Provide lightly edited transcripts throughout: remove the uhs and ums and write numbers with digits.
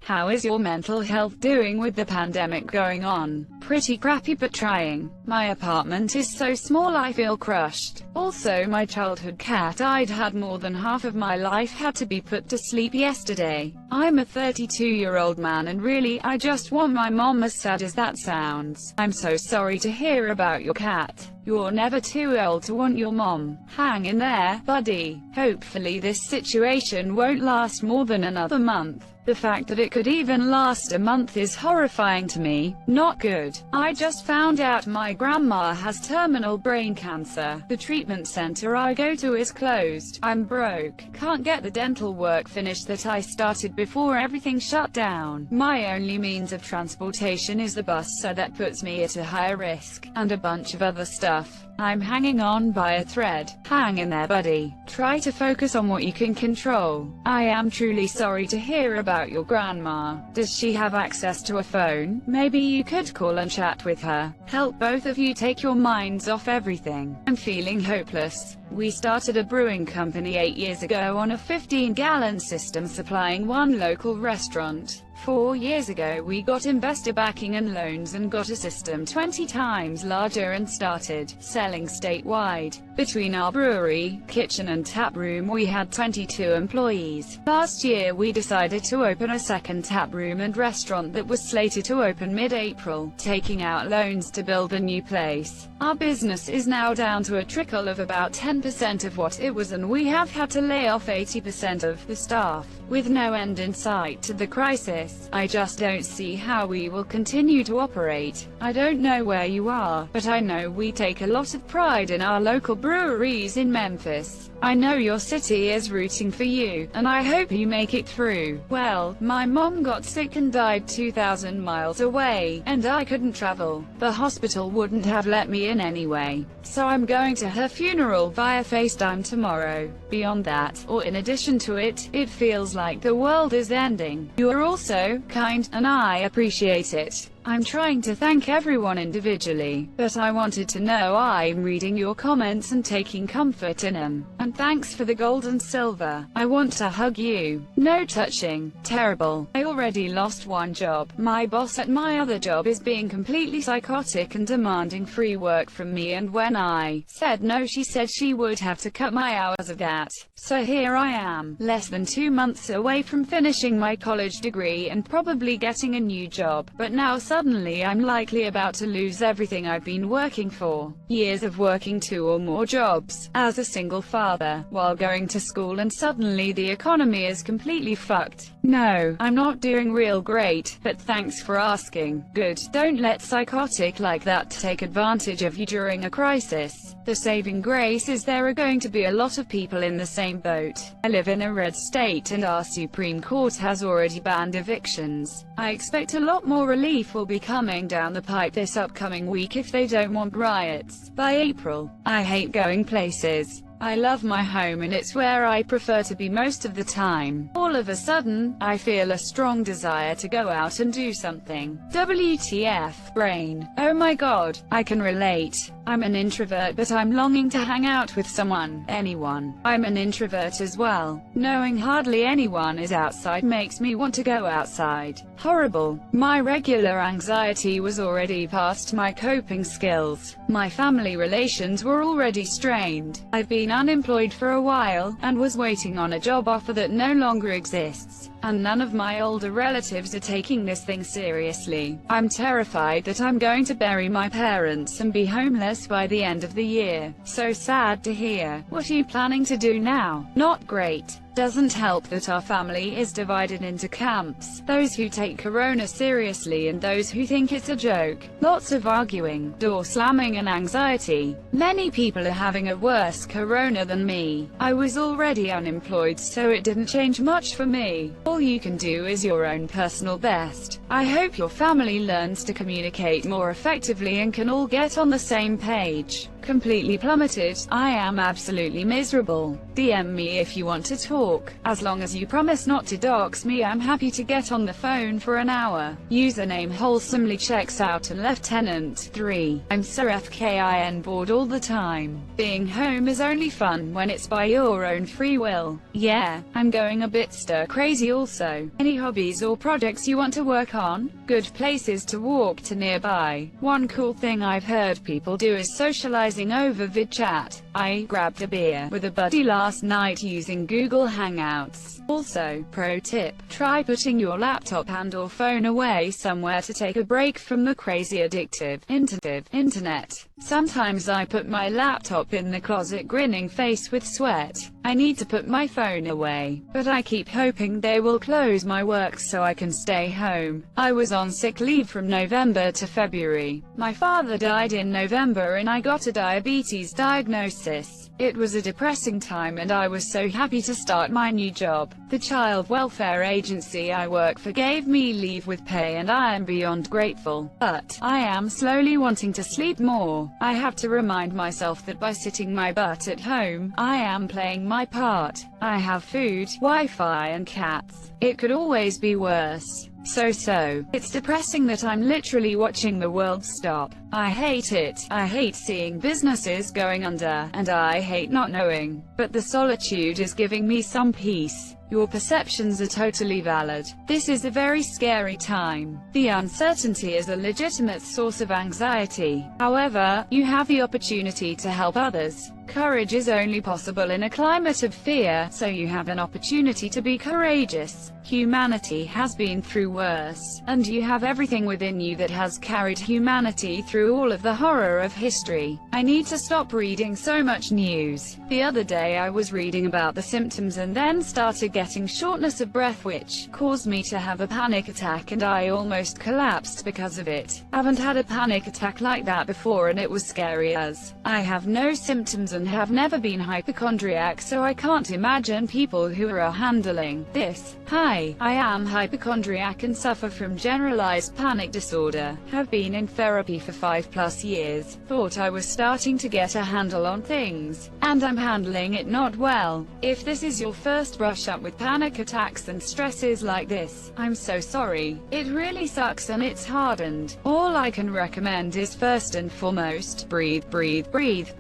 How is your mental health doing with the pandemic going on? Pretty crappy but trying. My apartment is so small I feel crushed. Also, my childhood cat I'd had more than half of my life had to be put to sleep yesterday. I'm a 32-year-old man and really, I just want my mom, as sad as that sounds. I'm so sorry to hear about your cat. You're never too old to want your mom. Hang in there, buddy. Hopefully this situation won't last more than another month. The fact that it could even last a month is horrifying to me. Not good. I just found out my grandma has terminal brain cancer. The treatment center I go to is closed. I'm broke. Can't get the dental work finished that I started before everything shut down. My only means of transportation is the bus, so that puts me at a higher risk. And a bunch of other stuff. I'm hanging on by a thread. Hang in there, buddy. Try to focus on what you can control. I am truly sorry to hear about your grandma. Does she have access to a phone? Maybe you could call and chat with her. Help both of you take your minds off everything. I'm feeling hopeless. We started a brewing company 8 years ago on a 15-gallon system supplying one local restaurant. 4 years ago we got investor backing and loans and got a system 20 times larger and started selling statewide. Between our brewery, kitchen and tap room we had 22 employees. Last year we decided to open a second tap room and restaurant that was slated to open mid-April, taking out loans to build a new place. Our business is now down to a trickle of about 10% of what it was, and we have had to lay off 80% of the staff. With no end in sight to the crisis, I just don't see how we will continue to operate. I don't know where you are, but I know we take a lot of pride in our local breweries in Memphis. I know your city is rooting for you, and I hope you make it through. Well, my mom got sick and died 2,000 miles away, and I couldn't travel. The hospital wouldn't have let me in anyway. So I'm going to her funeral via FaceTime tomorrow. Beyond that, or in addition to it, it feels like the world is ending. You're also kind, and I appreciate it. I'm trying to thank everyone individually, but I wanted to know I'm reading your comments and taking comfort in them. And thanks for the gold and silver. I want to hug you. No touching. Terrible. I already lost one job. My boss at my other job is being completely psychotic and demanding free work from me, and when I said no, she said she would have to cut my hours of that. So here I am, less than 2 months away from finishing my college degree and probably getting a new job, but now suddenly I'm likely about to lose everything I've been working for. Years of working 2 or more jobs, as a single father, while going to school, and suddenly the economy is completely fucked. No, I'm not doing real great, but thanks for asking. Good. Don't let psychotic like that take advantage of you during a crisis. The saving grace is there are going to be a lot of people in the same boat. I live in a red state and our Supreme Court has already banned evictions. I expect a lot more relief will be coming down the pipe this upcoming week if they don't want riots by April. I hate going places. I love my home and it's where I prefer to be most of the time. All of a sudden, I feel a strong desire to go out and do something. WTF, brain. Oh my god, I can relate. I'm an introvert but I'm longing to hang out with someone, anyone. I'm an introvert as well. Knowing hardly anyone is outside makes me want to go outside. Horrible. My regular anxiety was already past my coping skills. My family relations were already strained. I've been unemployed for a while, and was waiting on a job offer that no longer exists. And none of my older relatives are taking this thing seriously. I'm terrified that I'm going to bury my parents and be homeless by the end of the year. So sad to hear. What are you planning to do now? Not great. Doesn't help that our family is divided into camps, those who take corona seriously and those who think it's a joke. Lots of arguing, door slamming and anxiety. Many people are having a worse corona than me. I was already unemployed so it didn't change much for me. All you can do is your own personal best. I hope your family learns to communicate more effectively and can all get on the same page. completely plummeted. I am absolutely miserable. DM me if you want to talk. As long as you promise not to dox me, I'm happy to get on the phone for an hour. Username wholesomely checks out and Lieutenant 3. I'm so FKIN bored all the time. Being home is only fun when it's by your own free will. Yeah, I'm going a bit stir crazy also. Any hobbies or projects you want to work on? Good places to walk to nearby. One cool thing I've heard people do is socializing over vid chat. I grabbed a beer with a buddy last night using Google Hangouts. Also, pro tip, try putting your laptop and/or phone away somewhere to take a break from the crazy addictive internet. Sometimes I put my laptop in the closet grinning face with sweat. I need to put my phone away, but I keep hoping they will close my work so I can stay home. I was on sick leave from November to February. My father died in November and I got a diabetes diagnosis. It was a depressing time and I was so happy to start my new job. The child welfare agency I work for gave me leave with pay and I am beyond grateful. But I am slowly wanting to sleep more. I have to remind myself that by sitting my butt at home, I am playing my part. I have food, Wi-Fi and cats. It could always be worse. So, it's depressing that I'm literally watching the world stop. I hate it. I hate seeing businesses going under, and I hate not knowing. But the solitude is giving me some peace. Your perceptions are totally valid. This is a very scary time. The uncertainty is a legitimate source of anxiety. However, you have the opportunity to help others. Courage is only possible in a climate of fear, so you have an opportunity to be courageous. Humanity has been through worse, and you have everything within you that has carried humanity through all of the horror of history. I need to stop reading so much news. The other day I was reading about the symptoms and then started getting shortness of breath, which caused me to have a panic attack and I almost collapsed because of it. Haven't had a panic attack like that before and it was scary as I have no symptoms and have never been hypochondriac, so I can't imagine people who are handling this. Hi, I am hypochondriac and suffer from generalized panic disorder. Have been in therapy for 5+ years. Thought I was starting to get a handle on things, and I'm handling it not well. If this is your first brush up with panic attacks and stresses like this, I'm so sorry. It really sucks and it's hardened. All I can recommend is first and foremost, breathe.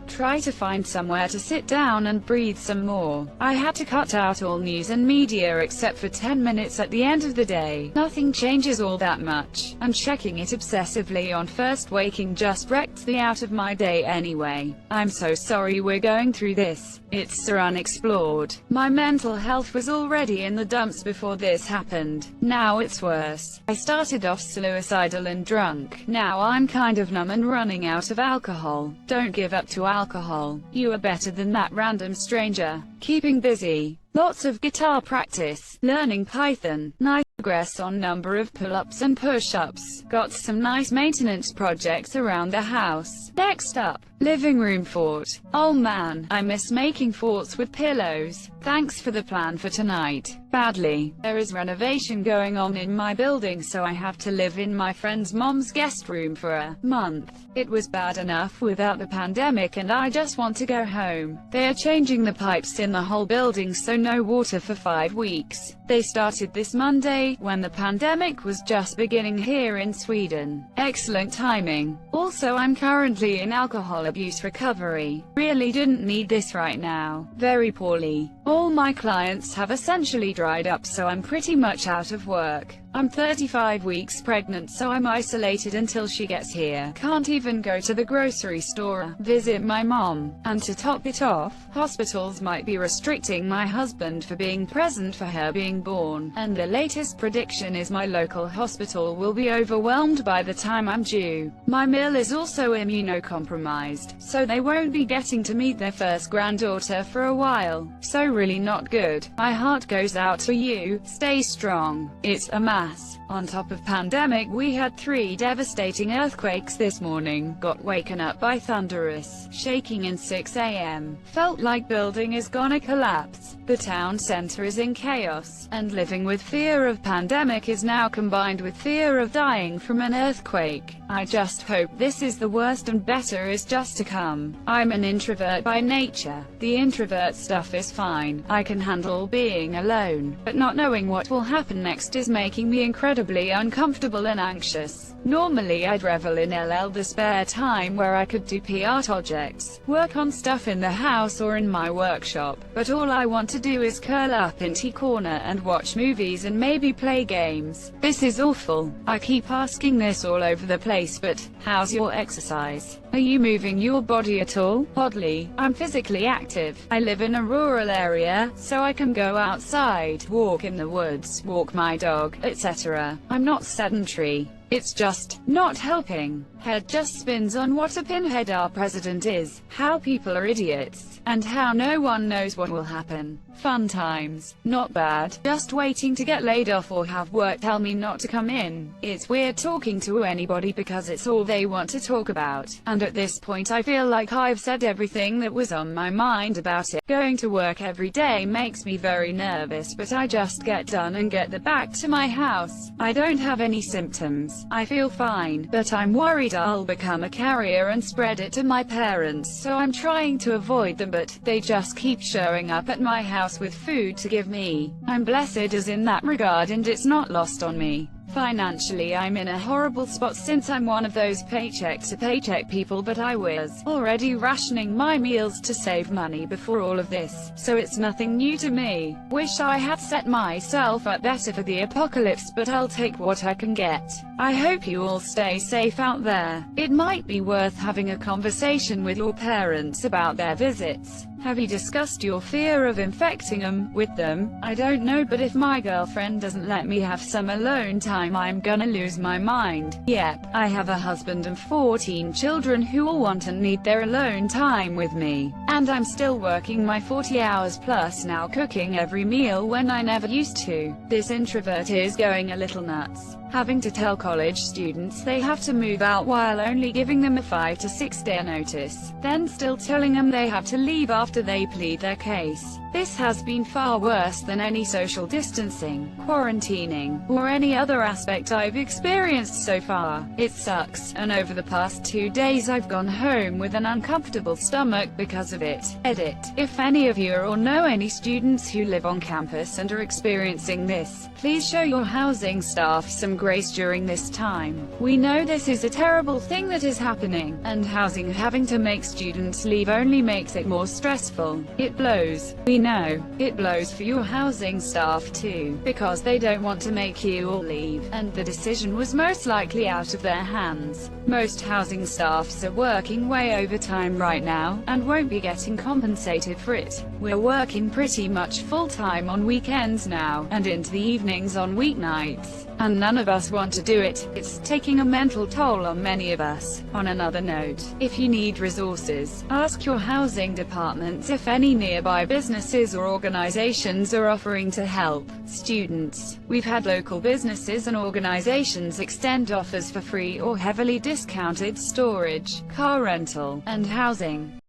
Try to find somewhere to sit down and breathe some more. I had to cut out all news and media except for 10 minutes at the end of the day. Nothing changes all that much, and checking it obsessively on first waking just wrecked the out of my day anyway. I'm so sorry we're going through this. It's so unexplored. My mental health was already in the dumps before this happened. Now it's worse. I started off suicidal and drunk. Now I'm kind of numb and running out of alcohol. Don't give up to alcohol. You are better than that random stranger. Keeping busy. Lots of guitar practice. Learning Python. Nice progress on number of pull-ups and push-ups. Got some nice maintenance projects around the house. Next up, living room fort. Oh man, I miss making forts with pillows. Thanks for the plan for tonight. Badly. There is renovation going on in my building, so I have to live in my friend's mom's guest room for a month. It was bad enough without the pandemic and I just want to go home. They are changing the pipes in the whole building, so no water for 5 weeks. They started this Monday, when the pandemic was just beginning here in Sweden. Excellent timing. Also, I'm currently in alcohol abuse recovery. Really didn't need this right now. Very poorly. All my clients have essentially dried up, so I'm pretty much out of work. I'm 35 weeks pregnant, so I'm isolated until she gets here. Can't even go to the grocery store, visit my mom. And to top it off, hospitals might be restricting my husband for being present for her being born. And the latest prediction is my local hospital will be overwhelmed by the time I'm due. My mill is also immunocompromised, so they won't be getting to meet their first granddaughter for a while. So really not good. My heart goes out to you. Stay strong. It's a matter mass. On top of pandemic, we had 3 devastating earthquakes this morning, got waken up by thunderous shaking in 6 a.m. Felt like building is gonna collapse. The town center is in chaos, and living with fear of pandemic is now combined with fear of dying from an earthquake. I just hope this is the worst and better is just to come. I'm an introvert by nature. The introvert stuff is fine. I can handle being alone, but not knowing what will happen next is making me incredibly uncomfortable and anxious. Normally I'd revel in the spare time where I could do PR projects, work on stuff in the house or in my workshop, but all I want to do is curl up into corner and watch movies and maybe play games. This is awful. I keep asking this all over the place, but how's your exercise? Are you moving your body at all? Oddly, I'm physically active. I live in a rural area, so I can go outside, walk in the woods, walk my dog, etc. I'm not sedentary. It's just not helping. Head just spins on what a pinhead our president is, how people are idiots, and how no one knows what will happen. Fun times. Not bad. Just waiting to get laid off or have work tell me not to come in. It's weird talking to anybody because it's all they want to talk about. And at this point I feel like I've said everything that was on my mind about it. Going to work every day makes me very nervous, but I just get done and get back to my house. I don't have any symptoms. I feel fine, but I'm worried I'll become a carrier and spread it to my parents, so I'm trying to avoid them, but they just keep showing up at my house with food to give me. I'm blessed as in that regard, and it's not lost on me. Financially I'm in a horrible spot since I'm one of those paycheck to paycheck people, but I was already rationing my meals to save money before all of this, so it's nothing new to me. Wish I had set myself up better for the apocalypse, but I'll take what I can get. I hope you all stay safe out there. It might be worth having a conversation with your parents about their visits. Have you discussed your fear of infecting them with them? I don't know, but if my girlfriend doesn't let me have some alone time, I'm gonna lose my mind. Yep, I have a husband and 14 children who all want and need their alone time with me. And I'm still working my 40 hours plus now, cooking every meal when I never used to. This introvert is going a little nuts. Having to tell college students they have to move out while only giving them a 5 to 6 day notice, then still telling them they have to leave after they plead their case. This has been far worse than any social distancing, quarantining, or any other aspect I've experienced so far. It sucks, and over the past 2 days I've gone home with an uncomfortable stomach because of it. Edit. If any of you or know any students who live on campus and are experiencing this, please show your housing staff some grace during this time. We know this is a terrible thing that is happening, and housing having to make students leave only makes it more stressful. It blows. We know. It blows for your housing staff too, because they don't want to make you all leave, and the decision was most likely out of their hands. Most housing staffs are working way overtime right now, and won't be getting compensated for it. We're working pretty much full-time on weekends now, and into the evenings on weeknights, and none of us want to do it. It's taking a mental toll on many of us. On another note, if you need resources, ask your housing departments if any nearby businesses or organizations are offering to help students. We've had local businesses and organizations extend offers for free or heavily discounted storage, car rental, and housing.